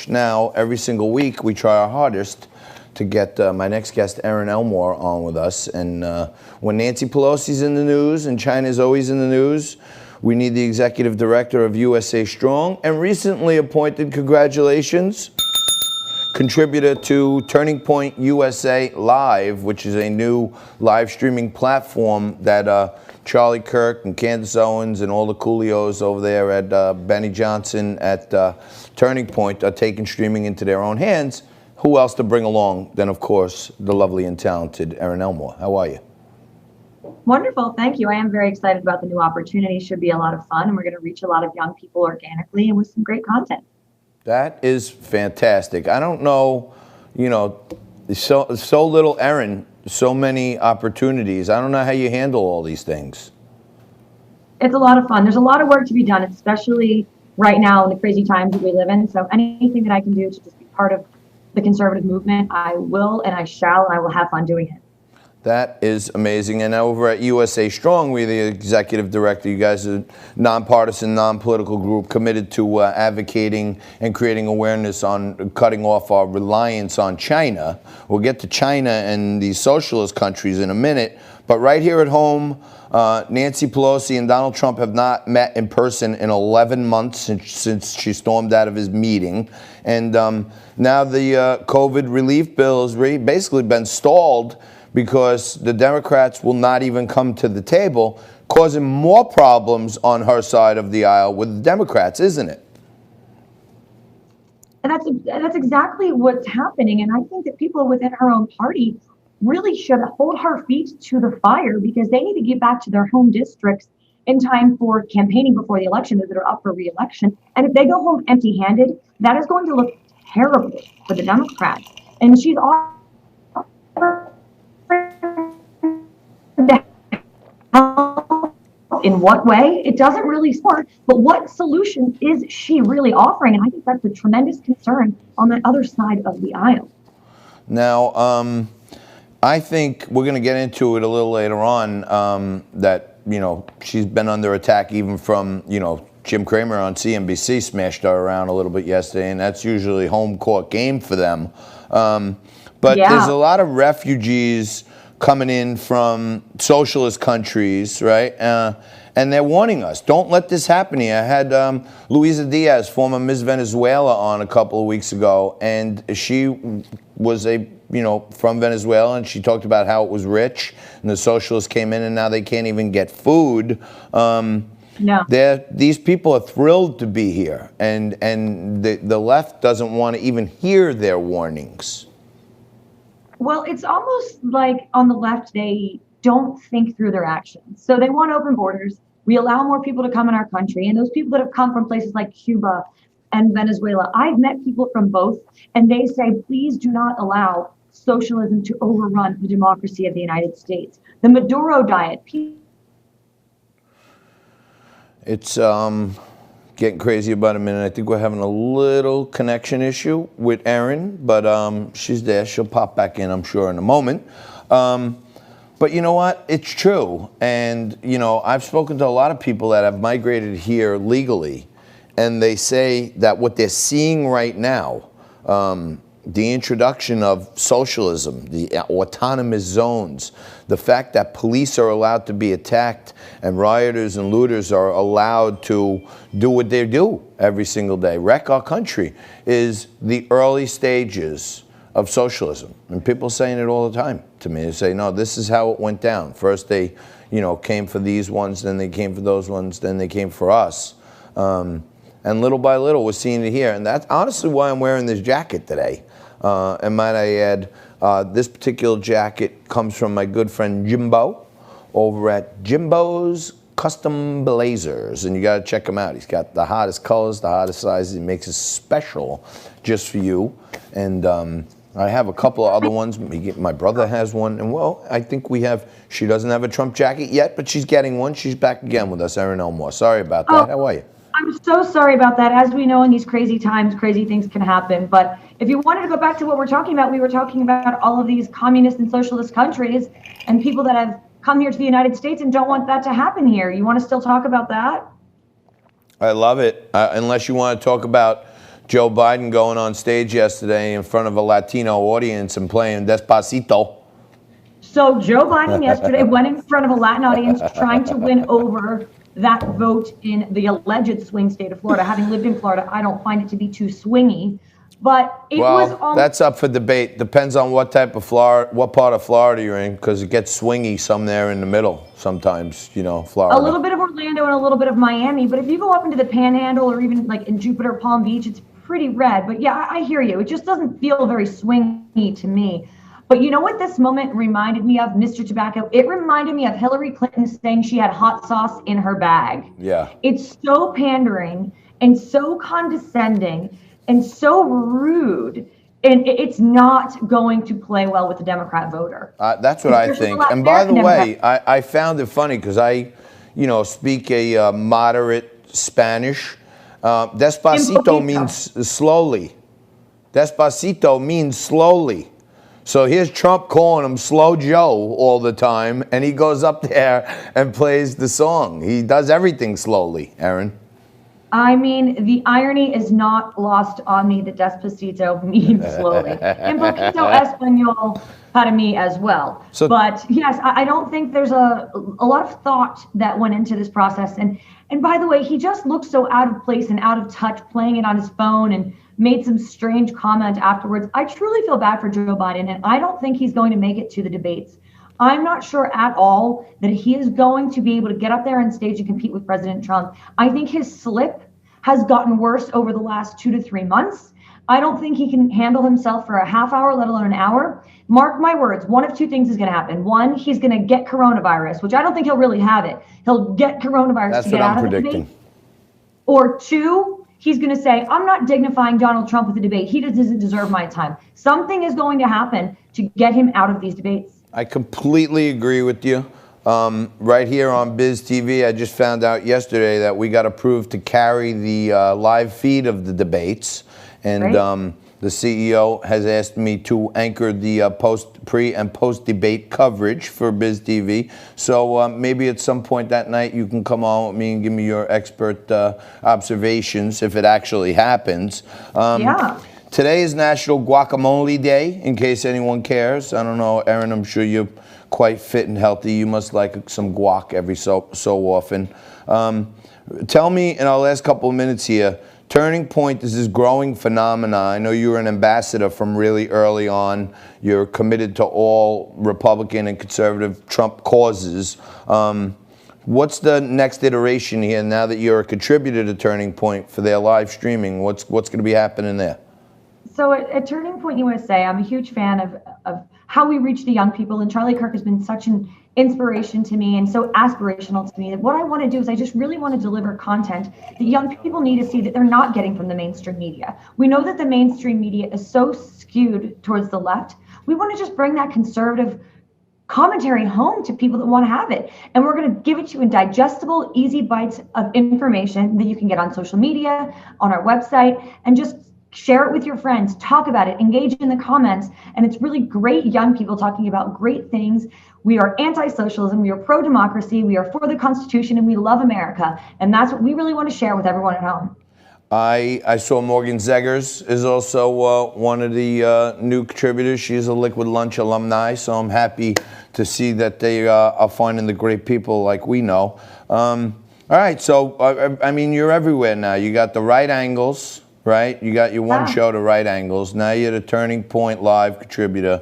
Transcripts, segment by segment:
outrage. Now, every single week, we try our hardest to get my next guest, Erin Elmore, on with us. And when Nancy Pelosi's in the news and China's always in the news, we need the executive director of USA Strong and recently appointed, congratulations, contributor to Turning Point USA Live, which is a new live streaming platform that Charlie Kirk and Candace Owens and all the coolios over there at Benny Johnson at Turning Point are taking streaming into their own hands. Who else to bring along than, of course, the lovely and talented Erin Elmore? How are you? Wonderful. Thank you. I am very excited about the new opportunity. Should be a lot of fun, and we're going to reach a lot of young people organically and with some great content. That is fantastic. I don't know, so little Erin, so many opportunities. I don't know how you handle all these things. It's a lot of fun. There's a lot of work to be done, especially right now in the crazy times that we live in. So anything that I can do to just be part of the conservative movement, I will and I shall, and I will have fun doing it. That is amazing. And over at USA Strong, we're the executive director. You guys are a nonpartisan, non-political group committed to advocating and creating awareness on cutting off our reliance on China. We'll get to China and these socialist countries in a minute. But right here at home, Nancy Pelosi and Donald Trump have not met in person in 11 months since she stormed out of his meeting. And now the COVID relief bill has basically been stalled because the Democrats will not even come to the table, causing more problems on her side of the aisle with the Democrats, isn't it? And that's exactly what's happening. And I think that people within her own party really should hold her feet to the fire because they need to get back to their home districts in time for campaigning before the election that are up for re-election. And if they go home empty-handed, that is going to look terrible for the Democrats. And she's in what way? It doesn't really support, but what solution is she really offering? And I think that's a tremendous concern on the other side of the aisle. Now, I think we're going to get into it a little later on that, she's been under attack even from, Jim Cramer on CNBC smashed her around a little bit yesterday, and that's usually home court game for them. But there's a lot of refugees coming in from socialist countries, right? And they're warning us, don't let this happen here. I had Luisa Diaz, former Miss Venezuela, on a couple of weeks ago, and she was from Venezuela, and she talked about how it was rich, and the socialists came in, and now they can't even get food. These people are thrilled to be here, and the left doesn't want to even hear their warnings. Well, it's almost like on the left, they don't think through their actions. So they want open borders. We allow more people to come in our country. And those people that have come from places like Cuba and Venezuela, I've met people from both, and they say, please do not allow socialism to overrun the democracy of the United States. The Maduro diet. It's getting crazy about a minute. I think we're having a little connection issue with Erin, but she's there. She'll pop back in, I'm sure, in a moment. But you know what? It's true. And, I've spoken to a lot of people that have migrated here legally, and they say that what they're seeing right now, the introduction of socialism, the autonomous zones, the fact that police are allowed to be attacked and rioters and looters are allowed to do what they do every single day, wreck our country, is the early stages of socialism. And people saying it all the time to me. They say, no, this is how it went down. First they, came for these ones, then they came for those ones, then they came for us. And little by little, we're seeing it here. And that's honestly why I'm wearing this jacket today. And might I add, this particular jacket comes from my good friend Jimbo over at Jimbo's Custom Blazers. And you got to check him out. He's got the hottest colors, the hottest sizes. He makes it special just for you. And I have a couple of other ones. My brother has one. And, well, I think she doesn't have a Trump jacket yet, but she's getting one. She's back again with us, Erin Elmore. Sorry about that. How are you? I'm so sorry about that. As we know, in these crazy times, crazy things can happen. But if you wanted to go back to what we're talking about, we were talking about all of these communist and socialist countries and people that have come here to the United States and don't want that to happen here. You want to still talk about that? I love it. Unless you want to talk about Joe Biden going on stage yesterday in front of a Latino audience and playing Despacito. So Joe Biden yesterday went in front of a Latin audience trying to win over that vote in the alleged swing state of Florida. Having lived in Florida, I don't find it to be too swingy. But it was almost, that's up for debate. Depends on what type of Florida, what part of Florida you're in, because it gets swingy somewhere in the middle sometimes, you know, Florida. A little bit of Orlando and a little bit of Miami. But if you go up into the Panhandle or even like in Jupiter, Palm Beach, it's pretty red. But yeah, I hear you. It just doesn't feel very swingy to me. But you know what this moment reminded me of, Mr. Tobacco? It reminded me of Hillary Clinton saying she had hot sauce in her bag. Yeah. It's so pandering and so condescending and so rude. And it's not going to play well with the Democrat voter. That's what I think. And by the way, I found it funny because I, you know, speak a moderate Spanish. Despacito means slowly. Despacito means slowly. So here's Trump calling him Slow Joe all the time, and he goes up there and plays the song. He does everything slowly, Erin. I mean, the irony is not lost on me that Despacito means slowly. And poquito español para mí as well. So, but yes, I don't think there's a lot of thought that went into this process. And by the way, he just looked so out of place and out of touch playing it on his phone and made some strange comment afterwards. I truly feel bad for Joe Biden, and I don't think he's going to make it to the debates. I'm not sure at all that he is going to be able to get up there on stage and compete with President Trump. I think his slip has gotten worse over the last 2 to 3 months. I don't think he can handle himself for a half hour, let alone an hour. Mark my words, one of two things is going to happen. One, he's going to get coronavirus, which I don't think he'll really have it. He'll get coronavirus. That's to get what out I'm of the predicting. debate. Or two, he's going to say, I'm not dignifying Donald Trump with the debate. He doesn't deserve my time. Something is going to happen to get him out of these debates. I completely agree with you. Right here on Biz TV, I just found out yesterday that we got approved to carry the live feed of the debates. And the CEO has asked me to anchor the pre and post debate coverage for Biz TV. So maybe at some point that night you can come on with me and give me your expert observations if it actually happens. Yeah. Today is National Guacamole Day, in case anyone cares. I don't know, Erin, I'm sure you're quite fit and healthy. You must like some guac every so often. Tell me in our last couple of minutes here, Turning Point is this growing phenomena. I know you were an ambassador from really early on. You're committed to all Republican and conservative Trump causes. What's the next iteration here now that you're a contributor to Turning Point for their live streaming? What's going to be happening there? So at Turning Point USA, I'm a huge fan of how we reach the young people. And Charlie Kirk has been such an inspiration to me and so aspirational to me that what I want to do is I just really want to deliver content that young people need to see that they're not getting from the mainstream media. We know that the mainstream media is so skewed towards the left. We want to just bring that conservative commentary home to people that want to have it. And we're going to give it to you in digestible, easy bites of information that you can get on social media, on our website, and just share it with your friends, talk about it, engage in the comments. And it's really great young people talking about great things. We are anti-socialism, we are pro-democracy, we are for the Constitution, and we love America. And that's what we really want to share with everyone at home. I saw Morgan Zegers is also one of the new contributors. She's a Liquid Lunch alumni, so I'm happy to see that they are finding the great people like we know. All right, so, I mean, you're everywhere now. You got the right angles. Right? You got your one show to Right Angles. Now you're the Turning Point live contributor.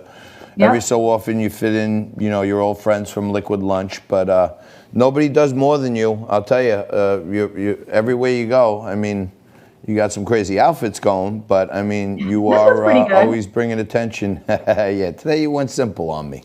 Yep. Every so often you fit in, you know, your old friends from Liquid Lunch, but nobody does more than you. I'll tell you, you everywhere you go. I mean, you got some crazy outfits going, but I mean, you are always bringing attention. Yeah, today you went simple on me.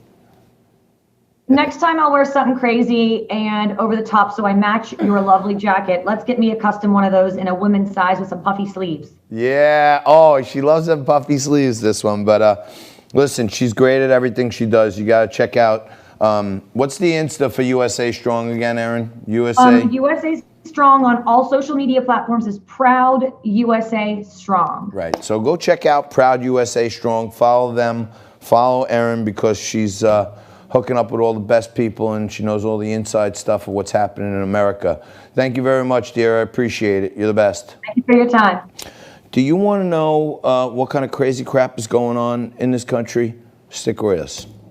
Next time I'll wear something crazy and over the top so I match your lovely jacket. Let's get me a custom one of those in a women's size with some puffy sleeves. Yeah. Oh, she loves them puffy sleeves, this one. But listen, she's great at everything she does. You got to check out. What's the Insta for USA Strong again, Erin? USA? USA Strong on all social media platforms is Proud USA Strong. Right. So go check out Proud USA Strong. Follow them. Follow Erin because she's hooking up with all the best people, and she knows all the inside stuff of what's happening in America. Thank you very much, dear. I appreciate it. You're the best. Thank you for your time. Do you want to know what kind of crazy crap is going on in this country? Stick with us.